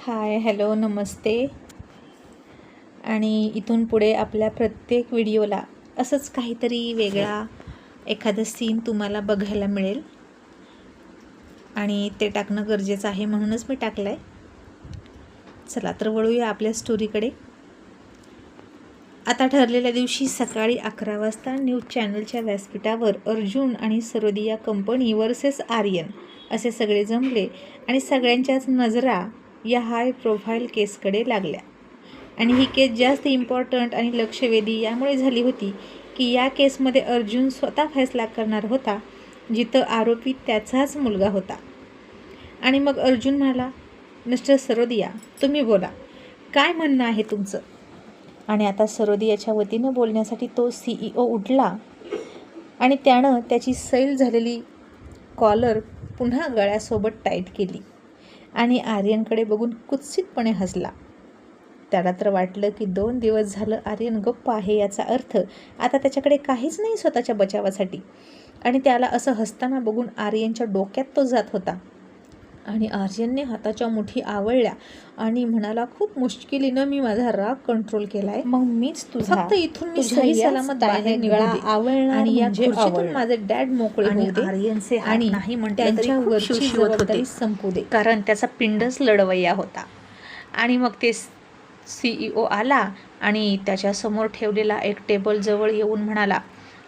हाय, hello, नमस्ते. आणि इथून पुढे आपल्या प्रत्येक व्हिडिओला असंच काहीतरी वेगळा एखादं सीन तुम्हाला बघायला मिळेल आणि ते टाकणं गरजेचं आहे, म्हणूनच मी टाकलं आहे. चला तर वळूया आपल्या स्टोरीकडे. आता ठरलेल्या दिवशी सकाळी 11 वाजता न्यूज चॅनलच्या व्यासपीठावर अर्जुन आणि सरोदिया कंपनी वर्सेस आर्यन असे सगळे जमले आणि सगळ्यांच्याच नजरा या हाय प्रोफाईल केसकडे लागल्या. आणि ही केस जास्त इम्पॉर्टंट आणि लक्षवेधी यामुळे झाली होती की या केसमध्ये अर्जुन स्वतः फैसला करणार होता, जिथं आरोपी त्याचाच मुलगा होता. आणि मग अर्जुन म्हणाला, मिस्टर सरोदिया, तुम्ही बोला, काय म्हणणं आहे तुमचं? आणि आता सरोदियाच्या वतीनं बोलण्यासाठी तो CEO उठला आणि त्यानं त्याची सैल झालेली कॉलर पुन्हा गळ्यासोबत टाईट केली आणि आर्यनकडे बघून कुत्सितपणे हसला. त्याला तर वाटलं की 2 दिवस झालं आर्यन गप्प आहे, याचा अर्थ आता त्याच्याकडे काहीच नाही स्वतःच्या बचावासाठी. आणि त्याला असं हसताना बघून आर्यनच्या डोक्यात तो जात होता. आणि आर्यनने हाताच्या मुठी आवळल्या आणि म्हणाला, खूप मुश्किलीनं मी माझा राग कंट्रोल केलाय. मग मीच तुझा फक्त इथून मी सही सलामत बाहेर निघू दे आणि या खुर्चीतून माझे डॅड मोकळे होऊ दे. आर्यनचे आणि नाही म्हटलं तरी वरची जबाबदारी संपू दे, कारण त्याचा पिंडच लढवय्या होता. आणि मग ते CEO आला आणि त्याच्यासमोर ठेवलेला एक टेबल जवळ येऊन म्हणाला,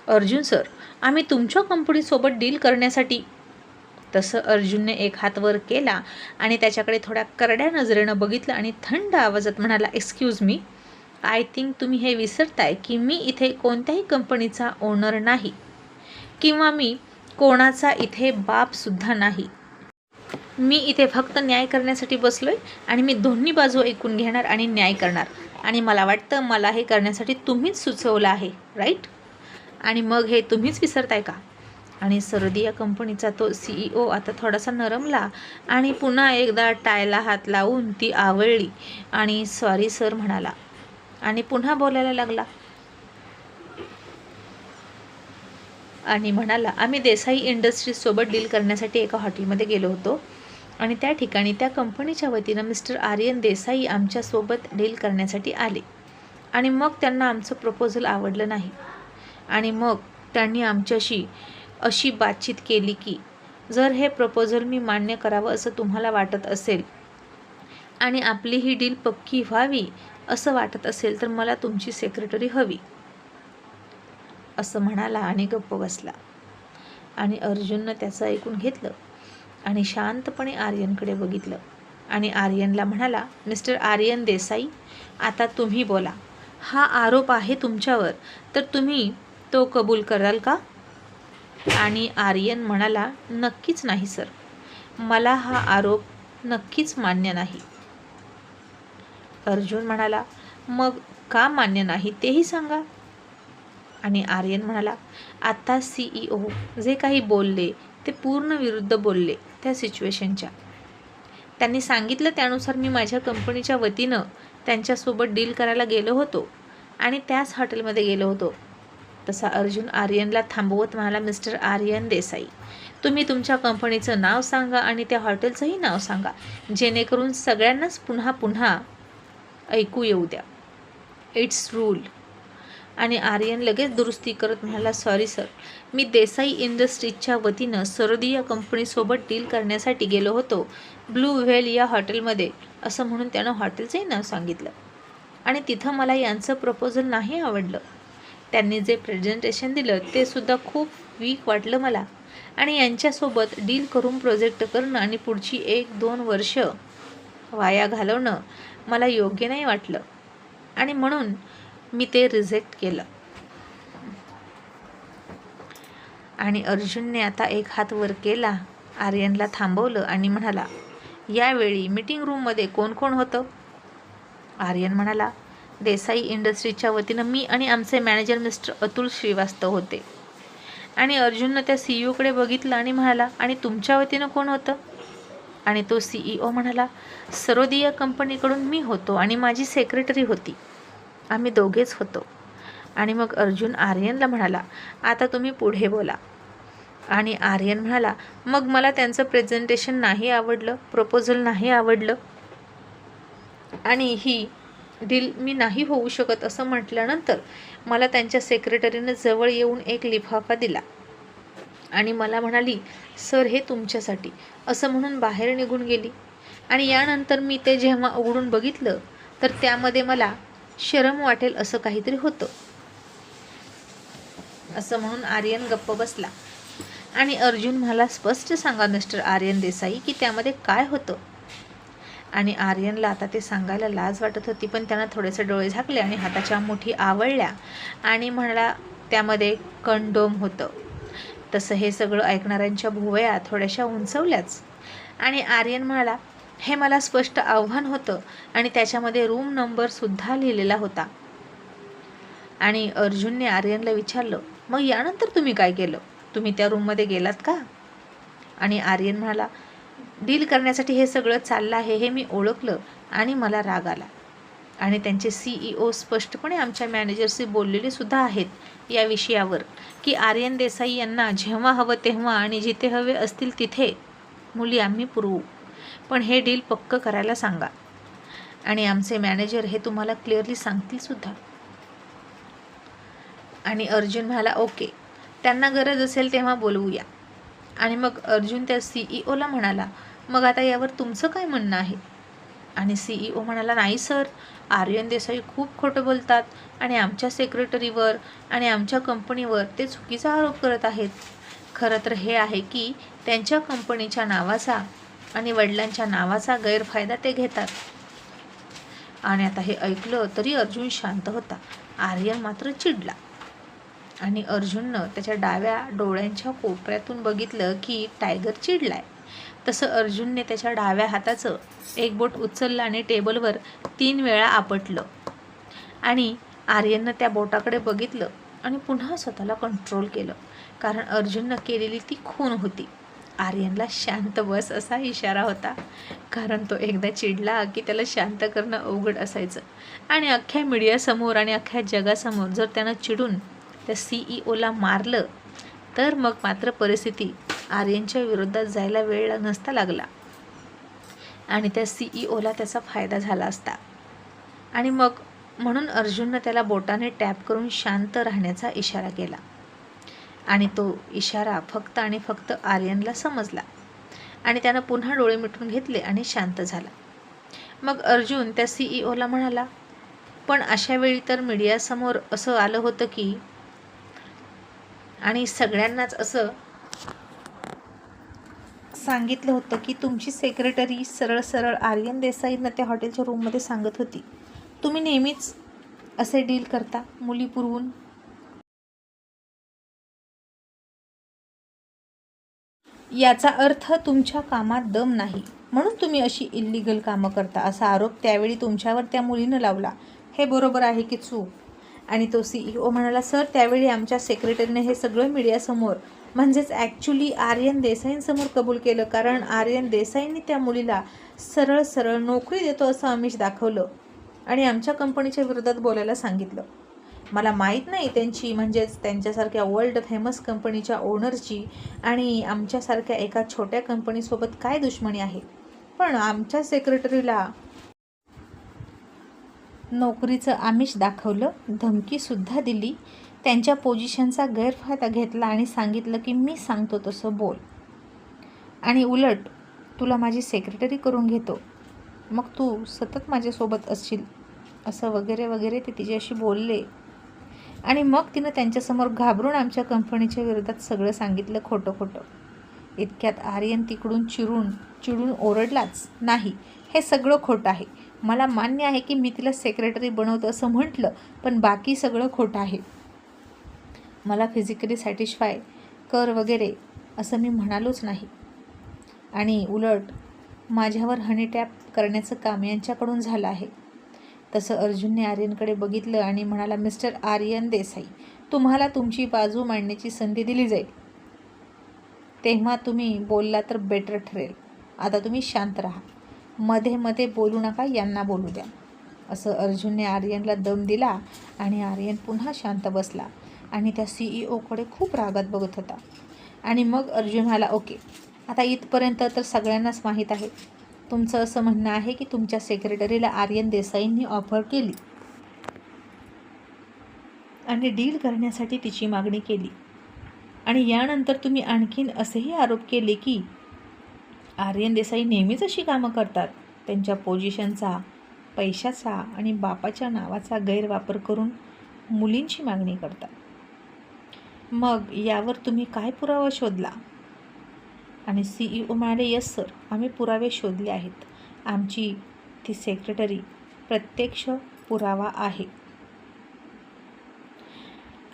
अर्जुन सर, आम्ही तुमच्या कंपनीसोबत डील करण्यासाठी. तसं अर्जुनने एक हात वर केला आणि त्याच्याकडे थोड्या करड्या नजरेनं बघितलं आणि थंड आवाजात म्हणाला, एक्सक्यूज मी, आय थिंक तुम्ही हे विसरताय की मी इथे कोणत्याही कंपनीचा ओनर नाही किंवा मी कोणाचा इथे बापसुद्धा नाही. मी इथे फक्त न्याय करण्यासाठी बसलोय आणि मी दोन्ही बाजू ऐकून घेणार आणि न्याय करणार. आणि मला वाटतं मला हे करण्यासाठी तुम्हीच सुचवलं आहे, राईट? आणि मग हे तुम्हीच विसरताय का? आणि सरोदिया कंपनीचा तो CEO आता थोडासा नरमला आणि पुन्हा एकदा टायला हात लावून ती आवळली आणि सॉरी सर म्हणाला आणि पुन्हा बोलायला लागला आणि म्हणाला, आम्ही देसाई इंडस्ट्रीजसोबत डील करण्यासाठी एका हॉटेलमध्ये गेलो होतो आणि त्या ठिकाणी त्या कंपनीच्या वतीनं मिस्टर आर्यन देसाई आमच्यासोबत डील करण्यासाठी आले. आणि मग त्यांना आमचं प्रपोजल आवडलं नाही आणि मग त्यांनी आमच्याशी अशी बातचीत केली की जर हे प्रपोजल मी मान्य करावं असं तुम्हाला वाटत असेल आणि आपली ही डील पक्की व्हावी असं वाटत असेल तर मला तुमची सेक्रेटरी हवी, असं म्हणाला आणि गप्प बसला. आणि अर्जुननं त्याचं ऐकून घेतलं आणि शांतपणे आर्यनकडे बघितलं आणि आर्यनला म्हणाला, मिस्टर आर्यन देसाई, आता तुम्ही बोला, हा आरोप आहे तुमच्यावर, तर तुम्ही तो कबूल कराल का? आणि आर्यन म्हणाला, नक्कीच नाही सर, मला हा आरोप नक्कीच मान्य नाही. अर्जुन म्हणाला, मग का मान्य नाही तेही सांगा. आणि आर्यन म्हणाला, आता CEO जे काही बोलले ते पूर्ण विरुद्ध बोलले त्या सिच्युएशनच्या. त्यांनी सांगितलं त्यानुसार मी माझ्या कंपनीच्या वतीनं त्यांच्यासोबत डील करायला गेलो होतो आणि त्याच हॉटेलमध्ये गेलो होतो. तसा अर्जुन आर्यनला थांबवत म्हणाला, मिस्टर आर्यन देसाई, तुम्ही तुमच्या कंपनीचं नाव सांगा आणि त्या हॉटेलचंही नाव सांगा, जेणेकरून सगळ्यांनाच पुन्हा पुन्हा ऐकू येऊ द्या. It's rule. आणि आर्यन लगेच दुरुस्ती करत म्हणाला, सॉरी सर, मी देसाई इंडस्ट्रीजच्या वतीनं सरोदिया कंपनीसोबत डील करण्यासाठी गेलो होतो ब्लू व्हेल या हॉटेलमध्ये, असं म्हणून त्यानं हॉटेलचंही नाव सांगितलं. आणि तिथं मला यांचं प्रपोजल नाही आवडलं. त्यांनी जे प्रेझेंटेशन दिलं ते सुद्धा खूप वीक वाटलं मला आणि यांच्यासोबत डील करून प्रोजेक्ट करणं आणि पुढची 1-2 वर्ष वाया घालवणं मला योग्य नाही वाटलं आणि म्हणून मी ते रिजेक्ट केलं. आणि अर्जुनने आता एक हात वर केला, आर्यनला थांबवलं आणि म्हणाला, यावेळी मीटिंग रूममध्ये कोण कोण होतं? आर्यन म्हणाला, देसाई इंडस्ट्रीजच्या वतीनं मी आणि आमचे मॅनेजर मिस्टर अतुल श्रीवास्तव होते. आणि अर्जुननं त्या CEO कडे बघितलं आणि म्हणाला, आणि तुमच्या वतीनं कोण होतं? आणि तो CEO म्हणाला, सरोदिया कंपनीकडून मी होतो आणि माझी सेक्रेटरी होती, आम्ही दोघेच होतो. आणि मग अर्जुन आर्यनला म्हणाला, आता तुम्ही पुढे बोला. आणि आर्यन म्हणाला, मग मला त्यांचं प्रेझेंटेशन नाही आवडलं, प्रपोजल नाही आवडलं. आणि ही डील मी नाही होऊ शकत असं म्हटल्यानंतर मला त्यांच्या सेक्रेटरीनं जवळ येऊन एक लिफाफा दिला आणि मला म्हणाली, सर हे तुमच्यासाठी, असं म्हणून बाहेर निघून गेली. आणि यानंतर मी ते जेव्हा उघडून बघितलं तर त्यामध्ये मला शरम वाटेल असं काहीतरी होतं. असं म्हणून आर्यन गप्प बसला आणि अर्जुन मला स्पष्ट सांगा मिस्टर आर्यन देसाई की त्यामध्ये काय होतं. आणि आर्यनला आता ते सांगायला लाज वाटत होती, पण त्यानं थोडेसे डोळे झाकले आणि हाताच्या मुठी आवळल्या आणि म्हणाला, त्यामध्ये कंडोम होतं. तसं हे सगळं ऐकणाऱ्यांच्या भुवया थोड्याशा उंचवल्याच. आणि आर्यन म्हणाला, हे मला स्पष्ट आव्हान होतं आणि त्याच्यामध्ये रूम नंबरसुद्धा लिहिलेला होता. आणि अर्जुनने आर्यनला विचारलं, मग यानंतर तुम्ही काय केलं? तुम्ही त्या रूममध्ये गेलात का? आणि आर्यन म्हणाला, डील करण्यासाठी हे सगळं चाललं आहे हे मी ओळखलं आणि मला राग आला. आणि त्यांचे CEO स्पष्टपणे आमच्या मॅनेजरशी बोललेले सुद्धा आहेत या विषयावर की आर्यन देसाई यांना जेव्हा हवं तेव्हा आणि जिथे हवे असतील तिथे मुली आम्ही पुरवू, पण हे डील पक्क करायला सांगा. आणि आमचे मॅनेजर हे तुम्हाला क्लिअरली सांगतील सुद्धा. आणि अर्जुन म्हणाला, ओके, त्यांना गरज असेल तेव्हा बोलवूया. आणि मग अर्जुन त्या CEOला म्हणाला, मग आता यावर तुमचं काय म्हणणं आहे? आणि CEO म्हणाला, नाही सर, आर्यन देसाई खूप खोटं बोलतात आणि आमच्या सेक्रेटरीवर आणि आमच्या कंपनीवर ते चुकीचा आरोप करत आहेत. खरं तर हे आहे की त्यांच्या कंपनीच्या नावाचा आणि वडिलांच्या नावाचा गैरफायदा ते घेतात. आणि आता हे ऐकलं तरी अर्जुन शांत होता. आर्यन मात्र चिडला. आणि अर्जुननं त्याच्या डाव्या डोळ्यांच्या कोपऱ्यातून बघितलं की टायगर चिडलाय. तसं अर्जुनने त्याच्या डाव्या हाताचं एक बोट उचललं आणि टेबलवर 3 वेळा आपटलं. आणि आर्यननं त्या बोटाकडे बघितलं आणि पुन्हा स्वतःला कंट्रोल केलं, कारण अर्जुननं केलेली ती खून होती. आर्यनला शांत बस असा इशारा होता, कारण तो एकदा चिडला की त्याला शांत करणं अवघड असायचं. आणि अख्ख्या मीडियासमोर आणि अख्ख्या जगासमोर जर त्यानं चिडून त्या CEOला मारलं तर मग मात्र परिस्थिती आर्यनच्या विरोधात जायला वेळ नसता लागला आणि त्या CEOला त्याचा फायदा झाला असता. आणि मग म्हणून अर्जुननं त्याला बोटाने टॅप करून शांत राहण्याचा इशारा केला. आणि तो इशारा फक्त आणि फक्त आर्यनला समजला आणि त्यानं पुन्हा डोळे मिटून घेतले आणि शांत झाला. मग अर्जुन त्या CEOला म्हणाला, पण अशा वेळी तर मीडियासमोर असं आलं होतं की आणि सगळ्यांनाच असं सांगितलं होतं की तुमची सेक्रेटरी सरळ सरळ आर्यन देसाईंना त्या हॉटेलच्या रूममध्ये सांगत होती, तुम्ही नेहमीच असे डील करता मुली पुरवून. याचा अर्थ तुमच्या कामात दम नाही म्हणून तुम्ही अशी इल्लीगल कामं करता असा आरोप त्यावेळी तुमच्यावर त्या मुलीनं लावला. हे बरोबर आहे की चूक? आणि तो CEO म्हणाला, सर त्यावेळी आमच्या सेक्रेटरीने हे सगळं मीडियासमोर म्हणजेच ॲक्च्युली आर्यन देसाईंसमोर कबूल केलं, कारण आर्यन देसाईंनी त्या मुलीला सरळ सरळ नोकरी देतो असं आमिष दाखवलं आणि आमच्या कंपनीच्या विरोधात बोलायला सांगितलं. मला माहीत नाही त्यांची म्हणजेच त्यांच्यासारख्या वर्ल्ड फेमस कंपनीच्या ओनरची आणि आमच्यासारख्या एका छोट्या कंपनीसोबत काय दुश्मनी आहे, पण आमच्या सेक्रेटरीला नोकरीचं आमिष दाखवलं, धमकीसुद्धा दिली, त्यांच्या पोझिशनचा गैरफायदा घेतला आणि सांगितलं की मी सांगतो तसं बोल आणि उलट तुला माझी सेक्रेटरी करून घेतो, मग तू सतत माझ्यासोबत असशील असं वगैरे वगैरे ते तिच्याशी बोलले. आणि मग तिनं त्यांच्यासमोर घाबरून आमच्या कंपनीच्या विरोधात सगळं सांगितलं खोटं खोटं. इतक्यात आर्यन तिकडून चिडून ओरडलाच, नाही हे सगळं खोटं आहे. मला मान्य आहे की मी तिला सेक्रेटरी बनवतं असं म्हटलं, पण बाकी सगळं खोटं आहे. मला फिजिकली सॅटिस्फाय कर वगैरे असं मी म्हणालोच नाही. आणि उलट माझ्यावर हनी टॅप करण्याचं काम यांच्याकडून झालं आहे. तसं अर्जुनने आर्यनकडे बघितलं आणि म्हणाला, मिस्टर आर्यन देसाई, तुम्हाला तुमची बाजू मांडण्याची संधी दिली जाईल तेव्हा तुम्ही बोलला तर बेटर ठरेल. आता तुम्ही शांत राहा, मध्ये मध्ये बोलू नका, यांना बोलू द्या. असं अर्जुनने आर्यनला दम दिला आणि आर्यन पुन्हा शांत बसला आणि त्या CEOकडे खूप रागात बघत होता. आणि मग अर्जुन म्हणाला, ओके, आता इथपर्यंत तर सगळ्यांनाच माहीत आहे तुमचं असं म्हणणं आहे की तुमच्या सेक्रेटरीला आर्यन देसाईंनी ऑफर केली आणि डील करण्यासाठी तिची मागणी केली. आणि यानंतर तुम्ही आणखीन असेही आरोप केले की आर्यन देसाई नेहमीच अशी कामं करतात. त्यांच्या पोझिशनचा, पैशाचा आणि बापाच्या नावाचा गैरवापर करून मुलींची मागणी करतात. मग यावर तुम्ही काय पुरावा शोधला? आणि CEO म्हणाले, यस सर, आम्ही पुरावे शोधले आहेत. आमची ती सेक्रेटरी प्रत्यक्ष पुरावा आहे.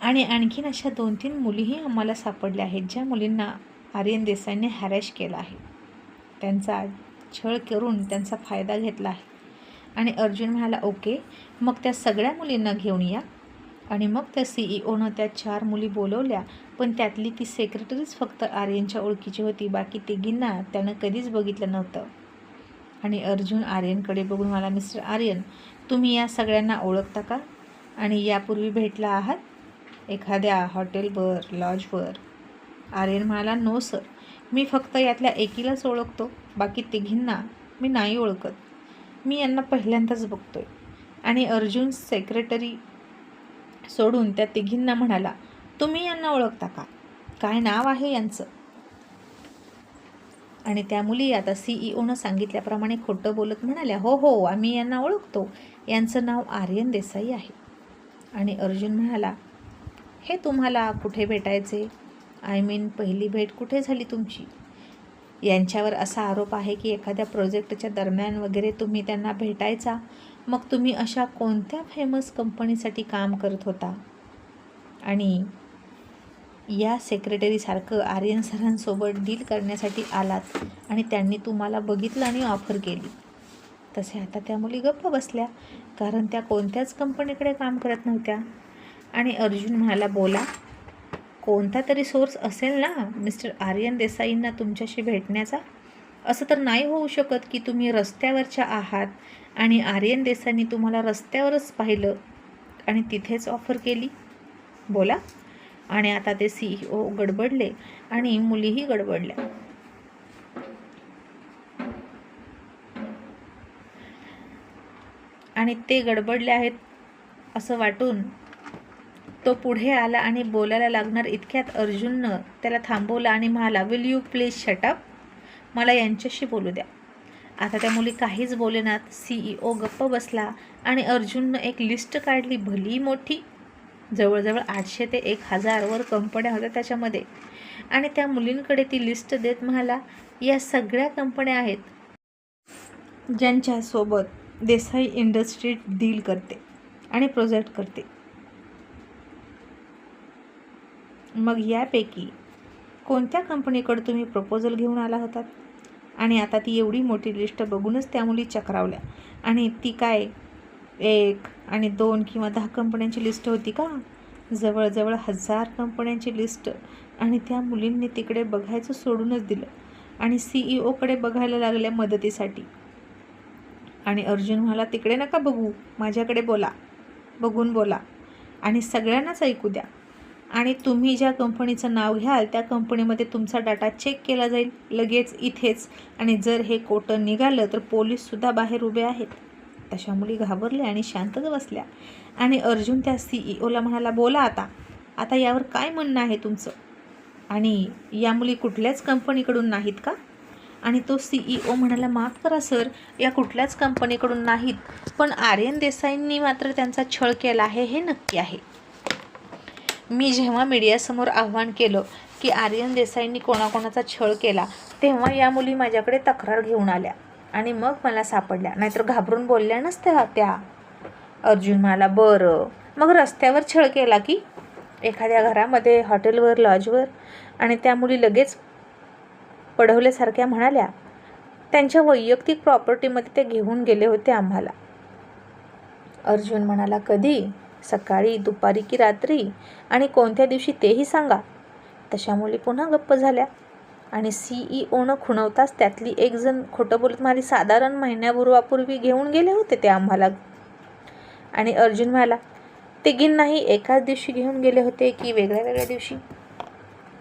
आणि आणखीन अशा 2-3 मुलीही आम्हाला सापडल्या आहेत ज्या मुलींना आर्यन देसाईंनी हॅरॅश केला आहे. त्यांचा छळ करून त्यांचा फायदा घेतला आहे. आणि अर्जुन म्हणाला, ओके, मग त्या सगळ्या मुलींना घेऊन या. आणि मग त्या CEOनं त्या 4 मुली बोलवल्या, पण त्यातली ती सेक्रेटरीच फक्त आर्यनच्या ओळखीची होती. बाकी तिघींना त्यानं कधीच बघितलं नव्हतं. आणि अर्जुन आर्यनकडे बघून म्हणाला, मिस्टर आर्यन, तुम्ही या सगळ्यांना ओळखता का? आणि यापूर्वी भेटला आहात एखाद्या हॉटेलवर, लॉजवर? आर्यन म्हणाला, नो सर, मी फक्त यातल्या एकीलाच ओळखतो, बाकी तिघींना मी नाही ओळखत. मी यांना पहिल्यांदाच बघतोय. आणि अर्जुन सेक्रेटरी सोडून त्या तिघींना म्हणाला, तुम्ही यांना ओळखता का? काय नाव आहे यांचं? आणि त्या मुली आता CEOनं सांगितल्याप्रमाणे खोटं बोलत म्हणाल्या, हो हो, आम्ही यांना ओळखतो, यांचं नाव आर्यन देसाई आहे. आणि अर्जुन म्हणाला, हे तुम्हाला कुठे भेटायचे? पहिली भेट कुठे झाली तुमची? यांच्यावर असा आरोप आहे की एखाद्या प्रोजेक्टच्या दरम्यान वगैरे तुम्ही त्यांना भेटायचा. मग तुम्ही अशा कोणत्या फेमस कंपनीसाठी काम करत होता? आणि या सेक्रेटरीसारखं आर्यन सरांसोबत डील करण्यासाठी आलात आणि त्यांनी तुम्हाला बघितलं आणि ऑफर केली. तसे आता त्या मुली गप्प बसल्या, कारण त्या कोणत्याच कंपनीकडे काम करत नव्हत्या. आणि अर्जुन म्हणाला, बोला, कोणता तरी सोर्स असेल ना मिस्टर आर्यन देसाईंना तुमच्याशी भेटण्याचा? असं तर नाही होऊ शकत की तुम्ही रस्त्यावरच्या आहात आणि आर्यन देसाईंनी तुम्हाला रस्त्यावरच पाहिलं आणि तिथेच ऑफर केली. बोला. आणि आता ते CEO गडबडले आणि मुलीही गडबडल्या. आणि ते गडबडले आहेत असं वाटून तो पुढे आला आणि बोलायला लागणार इतक्यात अर्जुननं त्याला थांबवलं आणि म्हणाला, विल यू प्लीज शटअप? मला यांच्याशी बोलू द्या. आता त्या मुली काहीच बोलेनात. CEO गप्प बसला आणि अर्जुननं एक लिस्ट काढली, भली मोठी, जवळजवळ 800 ते 1000 वर कंपन्या होत्या त्याच्यामध्ये. आणि त्या मुलींकडे ती लिस्ट देत म्हणाला, या सगळ्या कंपन्या आहेत ज्यांच्यासोबत देसाई इंडस्ट्री डील करते आणि प्रोजेक्ट करते. मग यापैकी कोणत्या कंपनीकडे तुम्ही प्रपोजल घेऊन आला होतात? आणि आता ती एवढी मोठी लिस्ट बघूनच त्या मुली चक्रावल्या. आणि ती काय 1 आणि 2 किंवा 10 कंपन्यांची लिस्ट होती का? जवळजवळ 1000 कंपन्यांची लिस्ट. आणि त्या मुलींनी तिकडे बघायचं सोडूनच दिलं आणि CEOकडे बघायला लागल्या मदतीसाठी. आणि अर्जुन म्हणाला, तिकडे नका बघू, माझ्याकडे बोला, बघून बोला आणि सगळ्यांनाच ऐकू द्या. आणि तुम्ही ज्या कंपनीचं नाव घ्याल त्या कंपनीमध्ये तुमचा डाटा चेक केला जाईल लगेच इथेच. आणि जर हे खोटं निघालं तर पोलीससुद्धा बाहेर उभे आहेत. तशा मुली घाबरल्या आणि शांतच बसल्या. आणि अर्जुन त्या CEOला म्हणाला, बोला आता यावर काय म्हणणं आहे तुमचं? आणि या मुली कुठल्याच कंपनीकडून नाहीत का? आणि तो CEO म्हणाला, माफ करा सर, या कुठल्याच कंपनीकडून नाहीत, पण आर्यन देसाईंनी मात्र त्यांचा छळ केला आहे हे नक्की आहे. मी जेव्हा मीडियासमोर आव्हान केलं की आर्यन देसाईंनी कोणाकोणाचा छळ केला, तेव्हा या मुली माझ्याकडे तक्रार घेऊन आल्या आणि मग मला सापडल्या, नाहीतर घाबरून बोलल्या नसत्या त्या. अर्जुन म्हणाला, बरं, मग रस्त्यावर छळ केला की एखाद्या घरामध्ये, हॉटेलवर, लॉजवर? आणि त्या मुली लगेच पडवल्यासारख्या म्हणाल्या, त्यांच्या वैयक्तिक प्रॉपर्टीमध्ये ते घेऊन गेले होते आम्हाला. अर्जुन म्हणाला, कधी? सकाळी, दुपारी की रात्री? आणि कोणत्या दिवशी तेही सांगा. तशा मुली पुन्हा गप्प झाल्या. आणि CEOनं खुणवताच त्यातली एक जण खोटं बोलत म्हणाली, साधारण महिन्यापूर्वी घेऊन गेले होते ते आम्हाला. आणि अर्जुन म्हणाला, तिघींनाही एकाच दिवशी घेऊन गेले होते की वेगळ्या वेगळ्या दिवशी?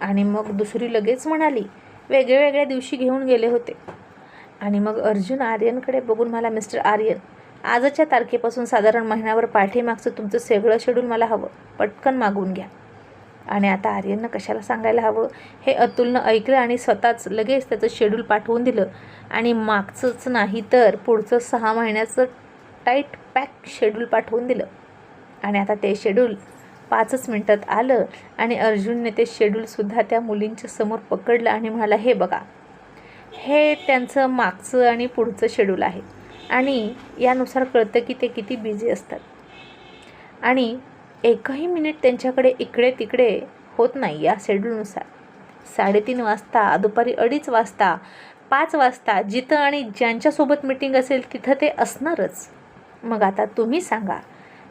आणि मग दुसरी लगेच म्हणाली, वेगळ्या दिवशी घेऊन गेले होते. आणि मग अर्जुन आर्यनकडे बघून मला, मिस्टर आर्यन, आजच्या तारखेपासून साधारण महिन्याभर पाठीमागचं तुमचं सगळं शेड्यूल मला हवं, पटकन मागवून घ्या. आणि आता आर्यननं कशाला सांगायला हवं हे अतुलनं ऐकलं आणि स्वतःच लगेच त्याचं शेड्यूल पाठवून दिलं. आणि मागचंच नाही तर पुढचं 6 महिन्याचं टाईट पॅक शेड्यूल पाठवून दिलं. आणि आता ते शेड्यूल 5च मिनटात आलं आणि अर्जुनने ते शेड्यूलसुद्धा त्या मुलींच्या समोर पकडलं आणि म्हणाला, हे बघा, हे त्यांचं मागचं आणि पुढचं शेड्यूल आहे आणि यानुसार कळतं की ते किती बिझी असतात आणि एकही मिनिट त्यांच्याकडे इकडे तिकडे होत नाही या शेड्यूलनुसार. 3:30 वाजता, दुपारी 2:30 वाजता, 5 वाजता, जिथं आणि ज्यांच्यासोबत मीटिंग असेल तिथं ते असणारच. मग आता तुम्ही सांगा,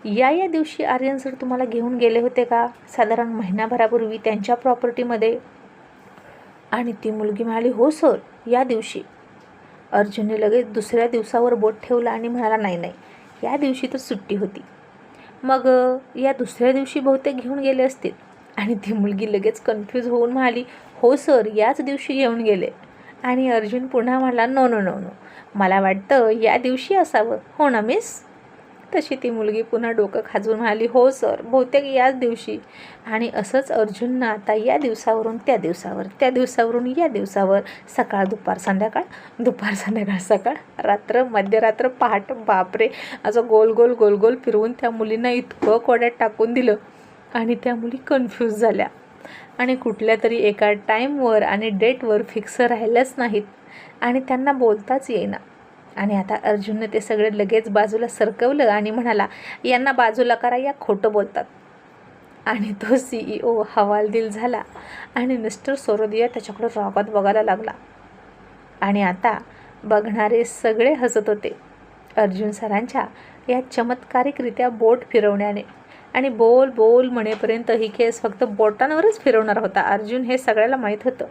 या दिवशी आर्यन सर तुम्हाला घेऊन गेले होते का साधारण महिनाभरापूर्वी त्यांच्या प्रॉपर्टीमध्ये? आणि ती मुलगी म्हणाली, हो सर, या दिवशी. अर्जुनने लगेच दुसऱ्या दिवसावर बोट ठेवलं आणि म्हणाला, नाही, या दिवशी तर सुट्टी होती. मग या दुसऱ्या दिवशी बहुतेक घेऊन गेले असतील. आणि ती मुलगी लगेच कन्फ्यूज होऊन म्हणाली, हो सर, याच दिवशी घेऊन गेले. आणि अर्जुन पुन्हा म्हणाला, नो, मला वाटतं या दिवशी असावं, हो ना मिस? तशी ती मुलगी पुन्हा डोकं खाजवून म्हणाली, हो सर, बहुतेक याच दिवशी. आणि असंच अर्जुननं आता या दिवसावरून त्या दिवसावर, त्या दिवसावरून या दिवसावर, सकाळ दुपार संध्याकाळ, दुपार संध्याकाळ सकाळ, रात्र मध्यरात्र पहाट, बापरे, असं गोल गोल फिरवून त्या मुलींना इतकं कोड्यात टाकून दिलं. आणि त्या मुली कन्फ्यूज झाल्या आणि कुठल्या तरी एका टाईमवर आणि डेटवर फिक्स राहिल्याच नाहीत आणि त्यांना बोलताच येईना. आणि आता अर्जुनने ते सगळे लगेच बाजूला सरकवलं आणि म्हणाला, यांना बाजूला करा, या खोटं बोलतात. आणि तो CEO हवालदिल झाला आणि मिस्टर सोरोदिया त्याच्याकडे रागात बघायला लागला. आणि आता बघणारे सगळे हसत होते अर्जुन सरांच्या या चमत्कारिकरित्या बोट फिरवण्याने. आणि बोल म्हणेपर्यंत ही केस फक्त बोटांवरच फिरवणार होता अर्जुन, हे सगळ्याला माहीत होतं.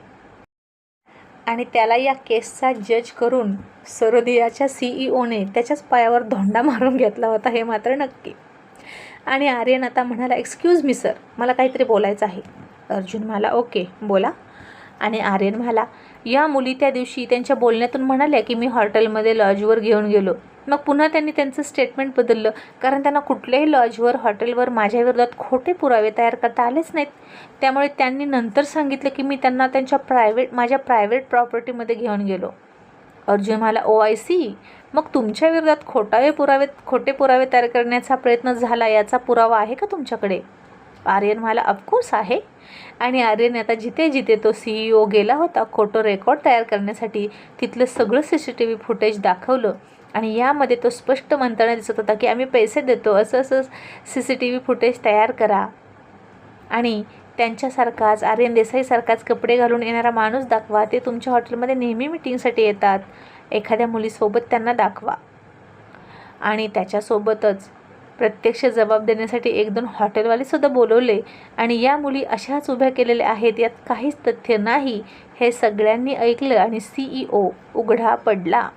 आणि त्याला या केसचा जज करून सरोदियाच्या CEOने त्याच्याच पायावर धोंडा मारून घेतला होता, हे मात्र नक्की. आणि आर्यन आता म्हणाला, एक्सक्यूज मी सर, मला काहीतरी बोलायचं आहे. अर्जुन म्हणाला, ओके बोला. आणि आर्यन म्हणाला, या मुली त्या दिवशी त्यांच्या बोलण्यातून म्हणाल्या की मी हॉटेलमध्ये लॉजवर घेऊन गेलो. मग पुन्हा त्यांनी त्यांचं स्टेटमेंट बदललं, कारण त्यांना कुठल्याही लॉजवर, हॉटेलवर माझ्या विरोधात खोटे पुरावे तयार करता आलेच नाहीत. त्यामुळे त्यांनी नंतर सांगितलं की मी त्यांना त्यांच्या माझ्या प्रायव्हेट प्रॉपर्टीमध्ये घेऊन गेलो. अर्जुन म्हणाला, ओ आय सी, मग तुमच्या विरोधात खोटे पुरावे तयार करण्याचा प्रयत्न झाला याचा पुरावा आहे का तुमच्याकडे? आर्यन म्हणाला, ऑफकोर्स आहे. आणि आर्यन आता जिथे तो CEO गेला होता खोटं रेकॉर्ड तयार करण्यासाठी तिथलं सगळं CCTV फुटेज दाखवलं. आणि यामध्ये तो स्पष्ट म्हणताना दिसत होता की आम्ही पैसे देतो, असं CCTV फुटेज तयार करा आणि त्यांच्यासारखाच, आर्यन देसाईसारखाच कपडे घालून येणारा माणूस दाखवा, ते तुमच्या हॉटेलमध्ये नेहमी मीटिंगसाठी येतात, एखाद्या मुलीसोबत त्यांना दाखवा. आणि त्याच्यासोबतच प्रत्यक्ष जबाब देण्यासाठी 1-2 हॉटेलवालेसुद्धा बोलवले. आणि या मुली अशाच उभ्या केलेल्या आहेत, यात काहीच तथ्य नाही. हे सगळ्यांनी ऐकलं आणि CEO उघडा पडला.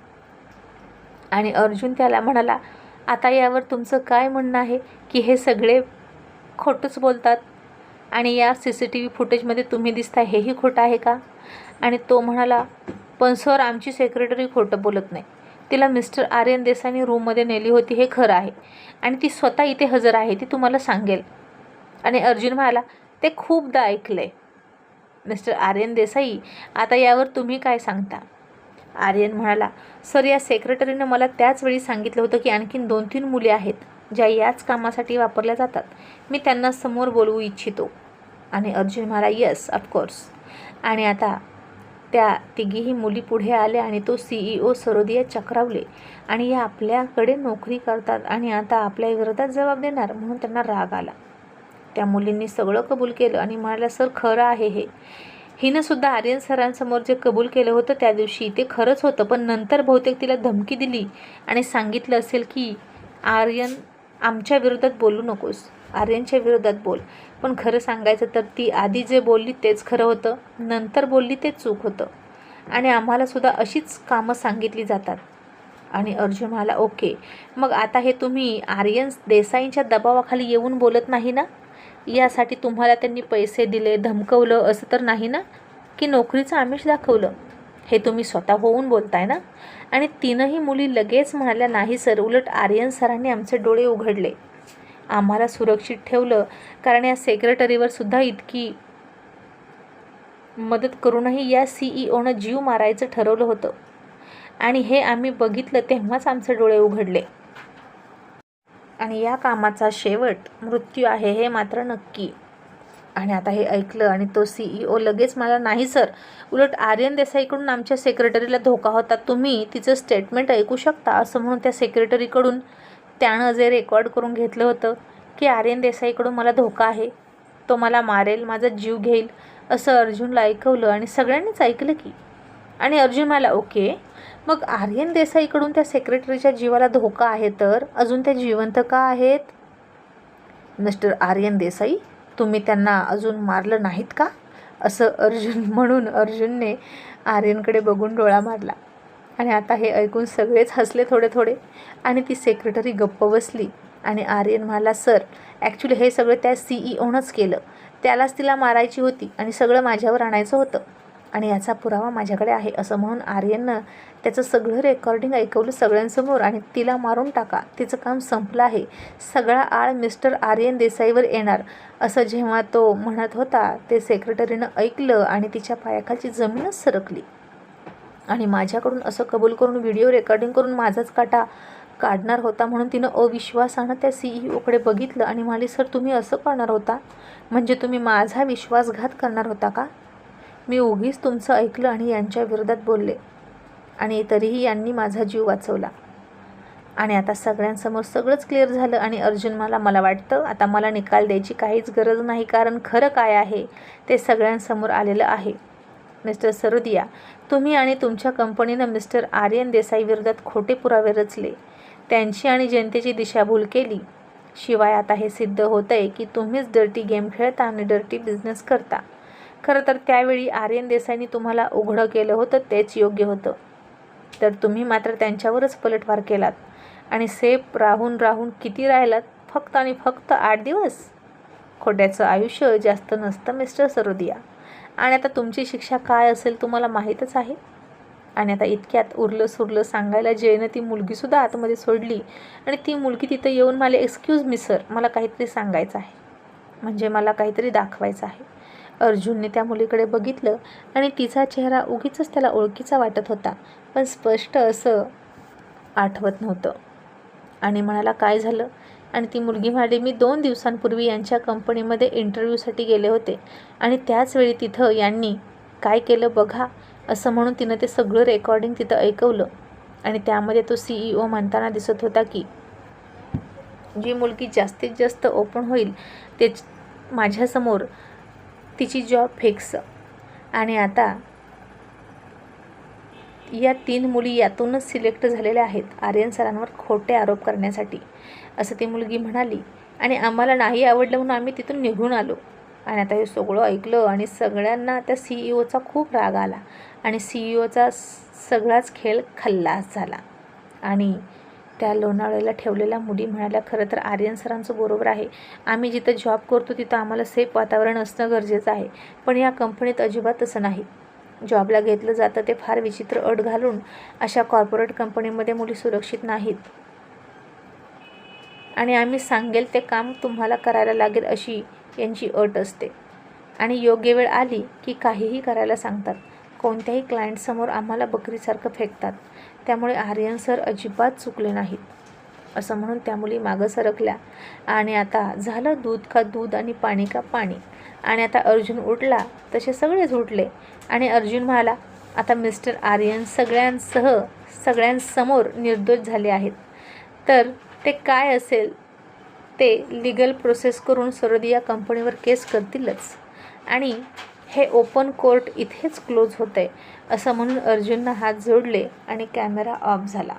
आणि अर्जुन त्याला म्हणाला, आता यावर तुमचं काय म्हणणं आहे की हे सगळे खोटंच बोलतात आणि या CCTV फुटेजमध्ये तुम्ही दिसता हेही खोटं आहे का? आणि तो म्हणाला, पण सर, आमची सेक्रेटरी खोटं बोलत नाही. तिला मिस्टर आर्यन देसाईंनी रूममध्ये नेली होती हे खरं आहे आणि ती स्वतः इथे हजर आहे, ती तुम्हाला सांगेल. आणि अर्जुन म्हणाला, ते खूपदा ऐकलं आहे मिस्टर आर्यन देसाई, आता यावर तुम्ही काय सांगता? आर्यन म्हणाला, सर, या सेक्रेटरीनं मला त्याच वेळी सांगितलं होतं की आणखीन 2-3 मुली आहेत ज्या याच कामासाठी वापरल्या जातात, मी त्यांना समोर बोलवू इच्छितो. आणि अर्जुन म्हणाला, येस, ऑफकोर्स. आणि आता त्या तिघीही मुली पुढे आल्या आणि तो CEO सरोदिया चक्रावले आणि या आपल्याकडे नोकरी करतात आणि आता आपल्या विरोधात जबाब देणार म्हणून त्यांना राग आला. त्या मुलींनी सगळं कबूल केलं आणि म्हणाल्या, सर, खरं आहे हे. हिनंसुद्धा आर्यन सरांसमोर जे कबूल केलं होतं त्या दिवशी ते खरंच होतं, पण नंतर बहुतेक तिला धमकी दिली आणि सांगितलं असेल की आर्यन, आमच्या विरोधात बोलू नकोस, आर्यनच्या विरोधात बोल. पण खरं सांगायचं तर ती आधी जे बोलली तेच खरं होतं, नंतर बोलली तेच चूक होतं. आणि आम्हालासुद्धा अशीच कामं सांगितली जातात. आणि अर्जुन म्हणाला, ओके, मग आता हे तुम्ही आर्यन देसाईंच्या दबावाखाली येऊन बोलत नाही ना? यासाठी तुम्हाला त्यांनी पैसे दिले, धमकवलं असं तर नाही ना, की नोकरीचं आमिष दाखवलं? हे तुम्ही स्वतः होऊन बोलताय ना? आणि तीनही मुली लगेच म्हणाल्या, नाही सर, उलट आर्यन सरांनी आमचे डोळे उघडले, आम्हाला सुरक्षित ठेवलं, कारण या सेक्रेटरीवर सुद्धा इतकी मदत करूनही या CEOनं जीव मारायचं ठरवलं होतं आणि हे आम्ही बघितलं तेव्हाच आमचे डोळे उघडले. आणि या कामाचा शेवट मृत्यू आहे हे मात्र नक्की. आणि आता हे ऐकलं आणि तो CEO लगेच मला, नाही सर, उलट आर्यन देसाईकडून आमच्या सेक्रेटरीला धोका होता, तुम्ही तिचं स्टेटमेंट ऐकू शकता, असं म्हणून त्या सेक्रेटरीकडून त्यानं जे रेकॉर्ड करून घेतलं होतं की आर्यन देसाईकडून मला धोका आहे, तो मला मारेल, माझा जीव घेईल, असं अर्जुनला ऐकवलं आणि सगळ्यांनीच ऐकलं की. आणि अर्जुन म्हणाला, ओके, मग आर्यन देसाईकडून त्या सेक्रेटरीच्या जीवाला धोका आहे तर अजून ते जिवंत का आहेत? मिस्टर आर्यन देसाई, तुम्ही त्यांना अजून मारलं नाहीत का? असं म्हणून अर्जुनने आर्यनकडे बघून डोळा मारला. आणि आता हे ऐकून सगळेच हसले थोडे थोडे आणि ती सेक्रेटरी गप्प बसली. आणि आर्यन म्हणाला, सर, ॲक्च्युली हे सगळं त्या CEOनंच केलं, त्यालाच तिला मारायची होती आणि सगळं माझ्यावर आणायचं होतं आणि याचा पुरावा माझ्याकडे आहे, असं म्हणून आर्यननं त्याचं सगळं रेकॉर्डिंग ऐकवलं सगळ्यांसमोर. आणि तिला मारून टाका, तिचं काम संपलं आहे, सगळा आळ मिस्टर आर्यन देसाईवर येणार, असं जेव्हा तो म्हणत होता ते सेक्रेटरीनं ऐकलं आणि तिच्या पायाखालची जमीनच सरकली. आणि माझ्याकडून असं कबूल करून व्हिडिओ रेकॉर्डिंग करून माझाच काटा काढणार होता म्हणून तिनं अविश्वासानं त्या CEOकडे बघितलं आणि म्हणाली, सर, तुम्ही असं करणार होता? म्हणजे तुम्ही माझा विश्वासघात करणार होता का? मी उगीच तुमचं ऐकलं आणि यांच्या विरोधात बोलले आणि तरीही यांनी माझा जीव वाचवला. आणि आता सगळ्यांसमोर सगळंच क्लिअर झालं. आणि अर्जुन मला वाटतं आता मला निकाल द्यायची काहीच गरज नाही, कारण खरं काय आहे ते सगळ्यांसमोर आलेलं आहे. मिस्टर सरोदिया, तुम्ही आणि तुमच्या कंपनीनं मिस्टर आर्यन देसाई विरोधात खोटे पुरावे रचले, त्यांची आणि जनतेची दिशाभूल केली. शिवाय आता हे सिद्ध होतं आहे की तुम्हीच डर्टी गेम खेळता आणि डर्टी बिझनेस करता. खरं तर त्यावेळी आर्यन देसाईंनी तुम्हाला उघडं केलं होतं तेच योग्य होतं, तर तुम्ही मात्र त्यांच्यावरच पलटवार केलात आणि सेफ राहून किती राहिलात? फक्त आणि फक्त 8 दिवस. खोट्याचं आयुष्य जास्त नसतं मिस्टर सरोदिया. आणि आता तुमची शिक्षा काय असेल तुम्हाला माहीतच आहे. आणि आता इतक्यात उरलं सुरलं सांगायला जयनं ती मुलगीसुद्धा आतमध्ये सोडली आणि ती मुलगी तिथं येऊन मला, एक्सक्यूज मी सर, मला काहीतरी सांगायचं आहे, म्हणजे मला काहीतरी दाखवायचं आहे. अर्जुनने त्या मुलीकडे बघितलं आणि तिचा चेहरा उगीचच त्याला ओळखीचा वाटत होता, पण स्पष्ट असं आठवत नव्हतं. आणि म्हणाला, काय झालं? आणि ती मुलगी म्हणाली, मी 2 दिवसांपूर्वी यांच्या कंपनीमध्ये इंटरव्ह्यूसाठी गेले होते आणि त्याचवेळी तिथं यांनी काय केलं बघा, असं म्हणून तिनं ते सगळं रेकॉर्डिंग तिथं ऐकवलं. आणि त्यामध्ये तो CEO म्हणताना दिसत होता की जी मुलगी जास्तीत जास्त ओपन होईल ते माझ्यासमोर तिची जॉब फिक्स. आणि आता या 3 मुली यातूनच सिलेक्ट झालेल्या आहेत आर्यन सरांवर खोटे आरोप करण्यासाठी, असं ती मुलगी म्हणाली. आणि आम्हाला नाही आवडलं म्हणून आम्ही तिथून निघून आलो. आणि आता हे सगळं ऐकलं आणि सगळ्यांना त्या CEOचा खूप राग आला आणि CEOचा सगळाच खेळ खल्लास झाला. आणि त्या लोणावळ्याला ठेवलेल्या मुली म्हणाल्या, खरं तर आर्यन सरांचं बरोबर आहे, आम्ही जिथं जॉब करतो तिथं आम्हाला सेफ वातावरण असणं गरजेचं आहे, पण या कंपनीत अजिबात तसं नाही. जॉबला घेतलं जातं ते फार विचित्र अट घालून. अशा कॉर्पोरेट कंपनीमध्ये मुली सुरक्षित नाहीत आणि आम्ही सांगेल ते काम तुम्हाला करायला लागेल अशी यांची अट असते. आणि योग्य वेळ आली की काहीही करायला सांगतात. कोणत्याही क्लायंटसमोर आम्हाला बकरीसारखं फेकतात. त्यामुळे आर्यन सर अजिबात चुकले नाहीत, असं म्हणून त्या मुली मागं सरकल्या. आणि आता झालं दूध का दूध आणि पाणी का पाणी. आणि आता अर्जुन उठला तसे सगळेच उठले. आणि अर्जुन म्हणाला, आता मिस्टर आर्यन सगळ्यांसमोर निर्दोष झाले आहेत, तर ते काय असेल ते लीगल प्रोसेस करून सरोदिया कंपनीवर केस करतीलच. आणि हे ओपन कोर्ट इथेच क्लोज होतं आहे, असं म्हणून अर्जुननं हात जोडले आणि कॅमेरा ऑफ झाला.